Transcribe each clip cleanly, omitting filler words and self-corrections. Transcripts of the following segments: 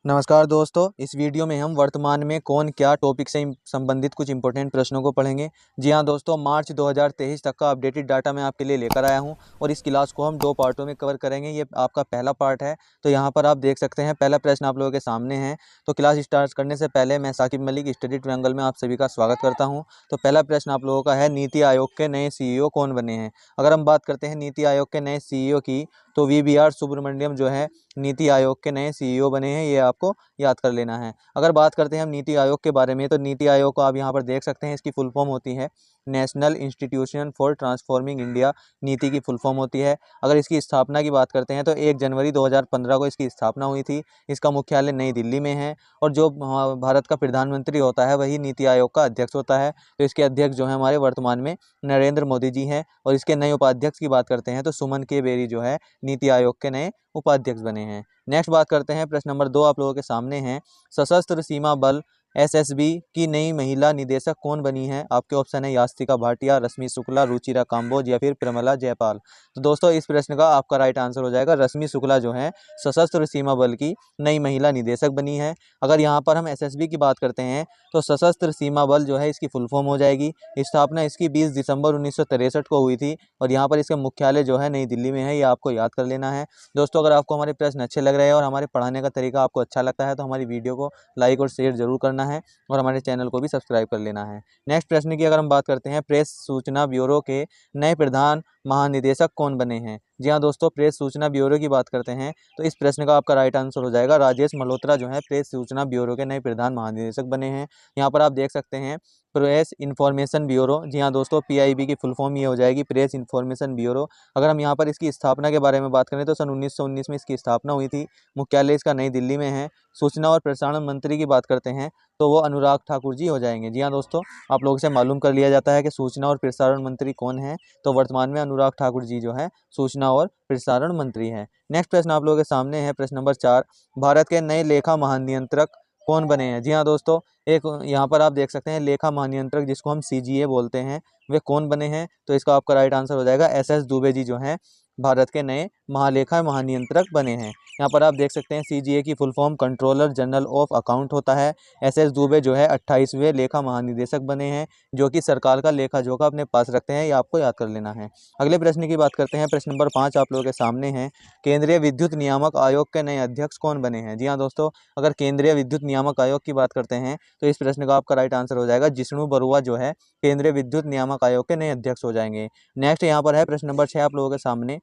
नमस्कार दोस्तों, इस वीडियो में हम वर्तमान में कौन क्या टॉपिक से संबंधित कुछ इंपॉर्टेंट प्रश्नों को पढ़ेंगे। जी हाँ दोस्तों, मार्च 2023 तक का अपडेटेड डाटा मैं आपके लिए लेकर आया हूं और इस क्लास को हम 2 पार्टों में कवर करेंगे। ये आपका पहला पार्ट है। तो यहाँ पर आप देख सकते हैं पहला प्रश्न आप लोगों के सामने है। तो क्लास स्टार्ट करने से पहले मैं साकिब मलिक स्टडी ट्रायंगल में आप सभी का स्वागत करता हूँ। तो पहला प्रश्न आप लोगों का है, नीति आयोग के नए CEO कौन बने हैं। अगर हम बात करते हैं नीति आयोग के नए CEO की, तो VBR सुब्रमण्यम जो है नीति आयोग के नए CEO बने हैं। ये आपको याद कर लेना है। अगर बात करते हैं हम नीति आयोग के बारे में, तो नीति आयोग को आप यहाँ पर देख सकते हैं, इसकी फुल फॉर्म होती है national institution for transforming India. नीति की फुल फॉर्म होती है। अगर इसकी स्थापना की बात करते हैं तो 1 जनवरी 2015 को इसकी स्थापना हुई थी। इसका मुख्यालय नई दिल्ली में है और जो भारत का प्रधानमंत्री होता है वही नीति आयोग का अध्यक्ष होता है। तो इसके अध्यक्ष जो है हमारे वर्तमान में नरेंद्र मोदी जी हैं। और इसके नए उपाध्यक्ष की बात करते हैं तो सुमन के बेरी जो है नीति आयोग के नए उपाध्यक्ष बने हैं। नेक्स्ट बात करते हैं, प्रश्न नंबर 2 आप लोगों के सामने है, सशस्त्र सीमा बल SSB की नई महिला निदेशक कौन बनी है। आपके ऑप्शन है यास्तिका भाटिया, रश्मि शुक्ला, रुचिरा काम्बोज या फिर प्रमला जयपाल। तो दोस्तों इस प्रश्न का आपका राइट आंसर हो जाएगा रश्मि शुक्ला जो है सशस्त्र सीमा बल की नई महिला निदेशक बनी है। अगर यहाँ पर हम SSB की बात करते हैं तो सशस्त्र सीमा बल जो है इसकी फुल फॉर्म हो जाएगी। स्थापना इसकी 20 दिसंबर 1963 को हुई थी और यहाँ पर इसका मुख्यालय जो है नई दिल्ली में है। ये आपको याद कर लेना है। दोस्तों अगर आपको हमारे प्रश्न अच्छे लग रहे हैं और हमारे पढ़ाने का तरीका आपको अच्छा लगता है तो हमारी वीडियो को लाइक और शेयर जरूर करना है और हमारे चैनल को भी सब्सक्राइब कर लेना है। नेक्स्ट प्रश्न की अगर हम बात करते हैं, प्रेस सूचना ब्यूरो के नए प्रधान महानिदेशक कौन बने हैं। जी हाँ दोस्तों, प्रेस सूचना ब्यूरो की बात करते हैं तो इस प्रश्न का आपका राइट आंसर हो जाएगा राजेश मल्होत्रा जो है प्रेस सूचना ब्यूरो के नए प्रधान महानिदेशक बने हैं। यहाँ पर आप देख सकते हैं प्रेस इन्फॉर्मेशन ब्यूरो। जी हाँ दोस्तों, PIB की फुल फॉर्म ये हो जाएगी प्रेस इन्फॉर्मेशन ब्यूरो। अगर हम यहाँ पर इसकी स्थापना के बारे में बात करें तो सन 1919 में इसकी स्थापना हुई थी। मुख्यालय इसका नई दिल्ली में है। सूचना और प्रसारण मंत्री की बात करते हैं तो वो अनुराग ठाकुर जी हो जाएंगे। जी हाँ दोस्तों, आप लोगों से मालूम कर लिया जाता है कि सूचना और प्रसारण मंत्री कौन है। तो वर्तमान में अनुराग ठाकुर जी जो है सूचना और प्रसारण मंत्री हैं। नेक्स्ट प्रश्न आप लोगों के सामने है, प्रश्न नंबर 4, भारत के नए लेखा महानियंत्रक कौन बने हैं। जी हाँ दोस्तों, एक यहाँ पर आप देख सकते हैं लेखा महानियंत्रक जिसको हम CGA बोलते हैं, वे कौन बने हैं। तो इसका आपका राइट आंसर हो जाएगा SS दुबे जी जो हैं भारत के नए महालेखा महानियंत्रक बने हैं। यहाँ पर आप देख सकते हैं CGA की full form controller general of account होता है। SS दुबे जो है 28वें लेखा महानिदेशक बने हैं जो कि सरकार का लेखा जोखा अपने पास रखते हैं। ये आपको याद कर लेना है। अगले प्रश्न की बात करते हैं, प्रश्न नंबर 5 आप लोगों के सामने है, केंद्रीय विद्युत नियामक आयोग के नए अध्यक्ष कौन बने हैं। जी हाँ दोस्तों, अगर केंद्रीय विद्युत नियामक आयोग की बात करते हैं तो इस प्रश्न का आपका राइट आंसर हो जाएगा जिष्णु बरुआ जो है केंद्रीय विद्युत नियामक आयोग के नए अध्यक्ष हो जाएंगे। नेक्स्ट यहाँ पर है प्रश्न नंबर 6 आप लोगों के सामने,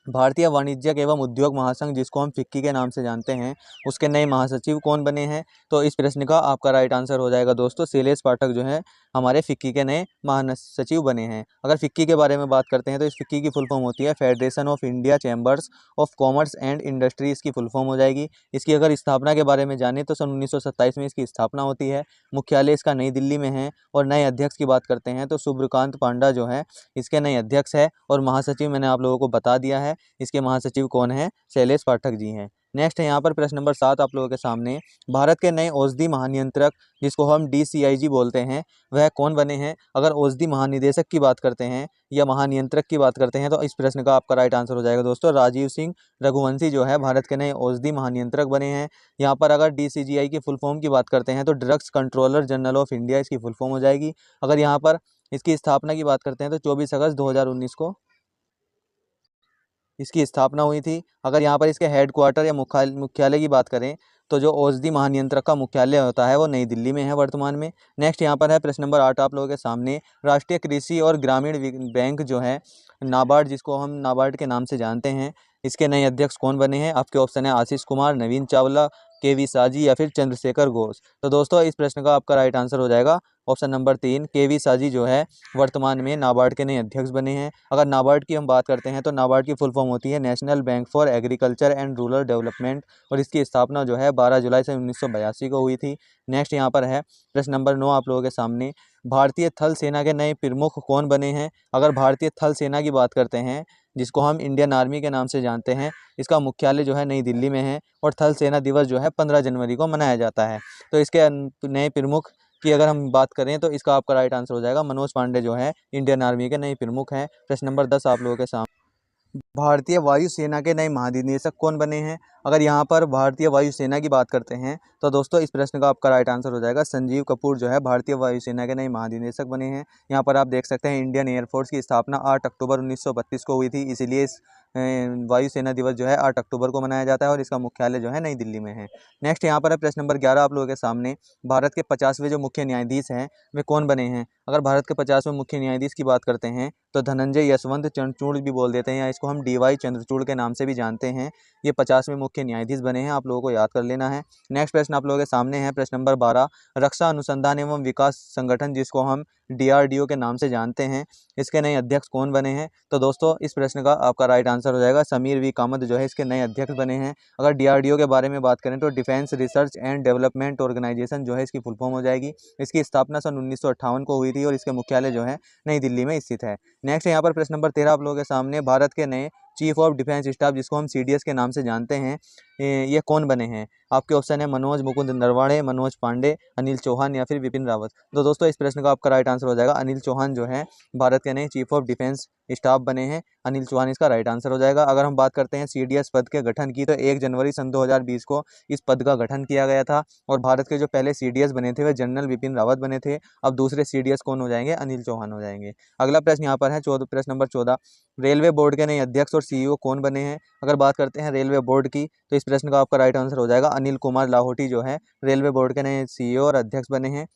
भारतीय वाणिज्यिक एवं उद्योग महासंघ जिसको हम फिक्की के नाम से जानते हैं उसके नए महासचिव कौन बने हैं। तो इस प्रश्न का आपका राइट आंसर हो जाएगा दोस्तों शैलेश पाठक जो है हमारे फिक्की के नए महासचिव बने हैं। अगर फिक्की के बारे में बात करते हैं तो इस फिक्की की फुल फॉर्म होती है federation of India chambers of commerce and industry, इसकी फुल फॉर्म हो जाएगी। इसकी अगर स्थापना के बारे में जाने तो सन 1927 में इसकी स्थापना होती है। मुख्यालय इसका नई दिल्ली में है। और नए अध्यक्ष की बात करते हैं तो शुभ्रकांत पांडा जो है इसके नए अध्यक्ष है और महासचिव मैंने आप लोगों को बता दिया है, इसके महासचिव कौन है, शैलेश पाठक जी हैं। नेक्स्ट है यहाँ पर प्रश्न नंबर 7 आप लोगों के सामने, भारत के नए औषधि महानियंत्रक जिसको हम DCIG बोलते हैं वह कौन बने हैं। अगर औषधि महानिदेशक की बात करते हैं या महानियंत्रक की बात करते हैं तो इस प्रश्न का आपका राइट आंसर हो जाएगा दोस्तों राजीव सिंह रघुवंशी जो है भारत के नए औषधि महानियंत्रक बने हैं। यहाँ पर अगर DCGI की फुल फॉर्म की बात करते हैं तो drugs controller general of India इसकी फुल फॉर्म हो जाएगी। अगर यहाँ पर इसकी स्थापना की बात करते हैं तो 24 अगस्त 2019 को इसकी स्थापना हुई थी। अगर यहाँ पर इसके हेडक्वार्टर या मुख्यालय की बात करें तो जो औषधि महानियंत्रक का मुख्यालय होता है वो नई दिल्ली में है वर्तमान में। नेक्स्ट यहाँ पर है प्रश्न नंबर 8 आप लोगों के सामने, राष्ट्रीय कृषि और ग्रामीण बैंक जो है नाबार्ड जिसको हम नाबार्ड के नाम से जानते हैं, इसके नए अध्यक्ष कौन बने हैं। आपके ऑप्शन है आशीष कुमार, नवीन चावला, KV साजी या फिर चंद्रशेखर घोष। तो दोस्तों इस प्रश्न का आपका राइट आंसर हो जाएगा ऑप्शन नंबर 3, KV साजी जो है वर्तमान में नाबार्ड के नए अध्यक्ष बने हैं। अगर नाबार्ड की हम बात करते हैं तो नाबार्ड की फुल फॉर्म होती है national bank for agriculture and rural development और इसकी स्थापना जो है 12 जुलाई से 1982 को हुई थी। नेक्स्ट यहाँ पर है प्रश्न नंबर 9 आप लोगों के सामने, भारतीय थल सेना के नए प्रमुख कौन बने हैं। अगर भारतीय थल सेना की बात करते हैं जिसको हम इंडियन आर्मी के नाम से जानते हैं, इसका मुख्यालय जो है नई दिल्ली में है और थल सेना दिवस जो है 15 जनवरी को मनाया जाता है। तो इसके नए प्रमुख की अगर हम बात करें तो इसका आपका राइट आंसर हो जाएगा मनोज पांडे जो है इंडियन आर्मी के नए प्रमुख हैं। प्रश्न नंबर 10 आप लोगों के सामने, भारतीय वायुसेना के नए महानिदेशक कौन बने हैं? अगर यहाँ पर भारतीय वायुसेना की बात करते हैं तो दोस्तों इस प्रश्न का आपका राइट आंसर हो जाएगा संजीव कपूर जो है भारतीय वायुसेना के नए महानिदेशक बने हैं। यहाँ पर आप देख सकते हैं इंडियन एयरफोर्स की स्थापना 8 अक्टूबर 1932 को हुई थी, इसीलिए इस वायुसेना दिवस जो है 8 अक्टूबर को मनाया जाता है और इसका मुख्यालय जो है नई दिल्ली में है। नेक्स्ट यहाँ पर है प्रश्न नंबर 11 आप लोगों के सामने। भारत के 50वें जो मुख्य न्यायाधीश हैं वे कौन बने हैं? अगर भारत के 50वें मुख्य न्यायाधीश की बात करते हैं तो धनंजय यशवंत चंद्रचूड़ भी बोल देते हैं या इसको हम DY चंद्रचूड़ के नाम से भी जानते हैं। ये 50वें मुख्य न्यायाधीश बने हैं, आप लोगों को याद कर लेना है। नेक्स्ट प्रश्न आप लोगों के सामने है प्रश्न नंबर 12। रक्षा अनुसंधान एवं विकास संगठन जिसको हम DRDO के नाम से जानते हैं, इसके नए अध्यक्ष कौन बने हैं? तो दोस्तों इस प्रश्न का आपका राइट आंसर हो जाएगा समीर वी कामत जो है इसके नए अध्यक्ष बने हैं। अगर DRDO के बारे में बात करें तो defence research and development organisation जो है इसकी फुल फॉर्म हो जाएगी। इसकी स्थापना सन 1958 को हुई थी और इसके मुख्यालय जो है नई दिल्ली में स्थित है। नेक्स्ट यहाँ पर प्रश्न नंबर 13 आप लोगों के सामने। भारत के नए चीफ ऑफ डिफेंस स्टाफ जिसको हम CDS के नाम से जानते हैं, ये कौन बने हैं? आपके ऑप्शन है मनोज मुकुंद नरवाणे, मनोज पांडे, अनिल चौहान या फिर विपिन रावत। तो दोस्तों इस प्रश्न का आपका राइट आंसर हो जाएगा अनिल चौहान जो है भारत के नए चीफ ऑफ डिफेंस स्टाफ बने हैं। अनिल चौहान इसका राइट आंसर हो जाएगा। अगर हम बात करते हैं CDS पद के गठन की तो 1 जनवरी सन 2020 को इस पद का गठन किया गया था और भारत के जो पहले CDS बने थे वे जनरल विपिन रावत बने थे। अब दूसरे CDS कौन हो जाएंगे? अनिल चौहान हो जाएंगे। अगला प्रश्न यहाँ पर है प्रश्न नंबर 14। रेलवे बोर्ड के नए अध्यक्ष और CEO कौन बने हैं? अगर बात करते हैं रेलवे बोर्ड की तो इस प्रश्न का आपका राइट आंसर हो जाएगा अनिल कुमार लाहौटी जो है रेलवे बोर्ड के नए CEO और अध्यक्ष बने हैं।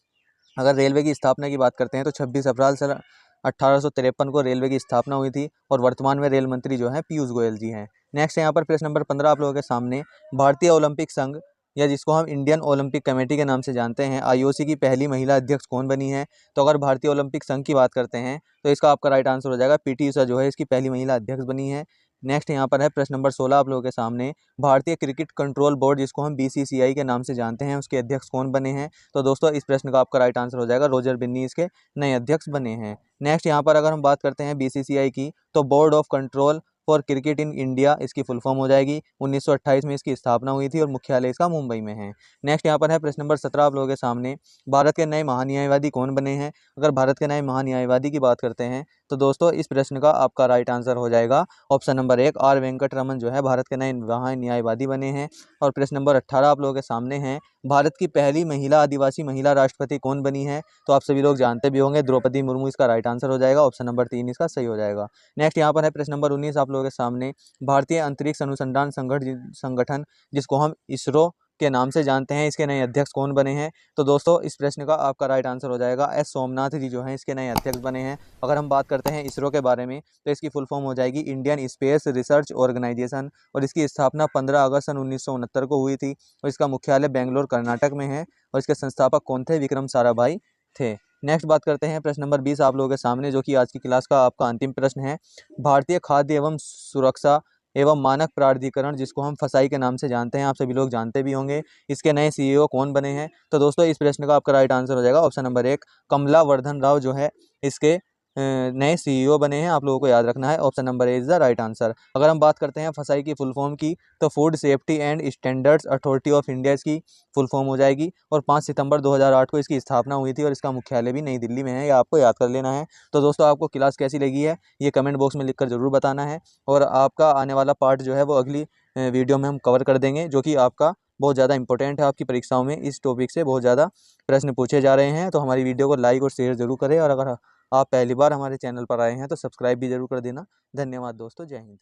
अगर रेलवे की स्थापना की बात करते हैं तो 26 अप्रैल सन 1853 को रेलवे की स्थापना हुई थी और वर्तमान में रेल मंत्री जो है पीयूष गोयल जी हैं। नेक्स्ट यहाँ पर प्रश्न नंबर 15 आप लोगों के सामने। भारतीय ओलंपिक संघ या जिसको हम इंडियन ओलंपिक कमेटी के नाम से जानते हैं, IOC की पहली महिला अध्यक्ष कौन बनी है? तो अगर भारतीय ओलंपिक संघ की बात करते हैं तो इसका आपका राइट आंसर हो जाएगा PT ऊषा जो है इसकी पहली महिला अध्यक्ष बनी है। नेक्स्ट यहाँ पर है प्रश्न नंबर 16 आप लोगों के सामने। भारतीय क्रिकेट कंट्रोल बोर्ड जिसको हम BCCI के नाम से जानते हैं, उसके अध्यक्ष कौन बने हैं? तो दोस्तों इस प्रश्न का आपका राइट आंसर हो जाएगा रोजर बिन्नी इसके नए अध्यक्ष बने हैं। नेक्स्ट यहाँ पर अगर हम बात करते हैं BCCI की तो board of control for cricket in India इसकी फुल फॉर्म हो जाएगी। 1928 में इसकी स्थापना हुई थी और मुख्यालय इसका मुंबई में है। नेक्स्ट यहाँ पर है प्रश्न नंबर 17 आप लोगों के सामने। भारत के नए महान्यायवादी कौन बने हैं? अगर भारत के नए महान्यायवादी की बात करते हैं तो दोस्तों इस प्रश्न का आपका राइट आंसर हो जाएगा ऑप्शन नंबर 1 R वेंकटरमन जो है भारत के नए महान्यायवादी बने हैं। और प्रश्न नंबर 18 आप लोगों के सामने है। भारत की पहली महिला आदिवासी महिला राष्ट्रपति कौन बनी है? तो आप सभी लोग जानते भी होंगे, द्रौपदी मुर्मू इसका राइट आंसर हो जाएगा। ऑप्शन नंबर 3 इसका सही हो जाएगा। नेक्स्ट यहाँ पर है प्रश्न नंबर 19 आप लोगों के सामने। भारतीय अंतरिक्ष अनुसंधान संगठन जिसको हम ISRO के नाम से जानते हैं, इसके नए अध्यक्ष कौन बने हैं? तो दोस्तों इस प्रश्न का आपका राइट आंसर हो जाएगा S सोमनाथ जी जो हैं इसके नए अध्यक्ष बने हैं। अगर हम बात करते हैं ISRO के बारे में तो इसकी फुल फॉर्म हो जाएगी इंडियन स्पेस रिसर्च ऑर्गेनाइजेशन और इसकी स्थापना 15 अगस्त सन 1969 को हुई थी और इसका मुख्यालय बेंगलोर कर्नाटक में है और इसके संस्थापक कौन थे? विक्रम साराभाई थे। नेक्स्ट बात करते हैं प्रश्न नंबर 20 आप लोगों के सामने, जो कि आज की क्लास का आपका अंतिम प्रश्न है। भारतीय खाद्य एवं सुरक्षा एवं मानक प्राधिकरण जिसको हम फसाई के नाम से जानते हैं, आप सभी लोग जानते भी होंगे, इसके नए CEO कौन बने हैं? तो दोस्तों इस प्रश्न का आपका राइट आंसर हो जाएगा ऑप्शन नंबर 1 कमला वर्धन राव जो है इसके नए CEO बने हैं। आप लोगों को याद रखना है option number A is the right answer. अगर हम बात करते हैं फसाई की फुल फॉर्म की तो food safety and standards authority of India इसकी फुल फॉर्म हो जाएगी और 5 सितंबर 2008 को इसकी स्थापना हुई थी और इसका मुख्यालय भी नई दिल्ली में है, ये आपको याद कर लेना है। तो दोस्तों आपको क्लास कैसी लगी है ये कमेंट बॉक्स में लिखकर जरूर बताना है और आपका आने वाला पार्ट जो है वो अगली वीडियो में हम कवर कर देंगे, जो कि आपका बहुत ज़्यादा इंपॉर्टेंट है। आपकी परीक्षाओं में इस टॉपिक से बहुत ज़्यादा प्रश्न पूछे जा रहे हैं। तो हमारी वीडियो को लाइक और शेयर जरूर करें और अगर आप पहली बार हमारे चैनल पर आए हैं तो सब्सक्राइब भी जरूर कर देना। धन्यवाद दोस्तों, जय हिंद।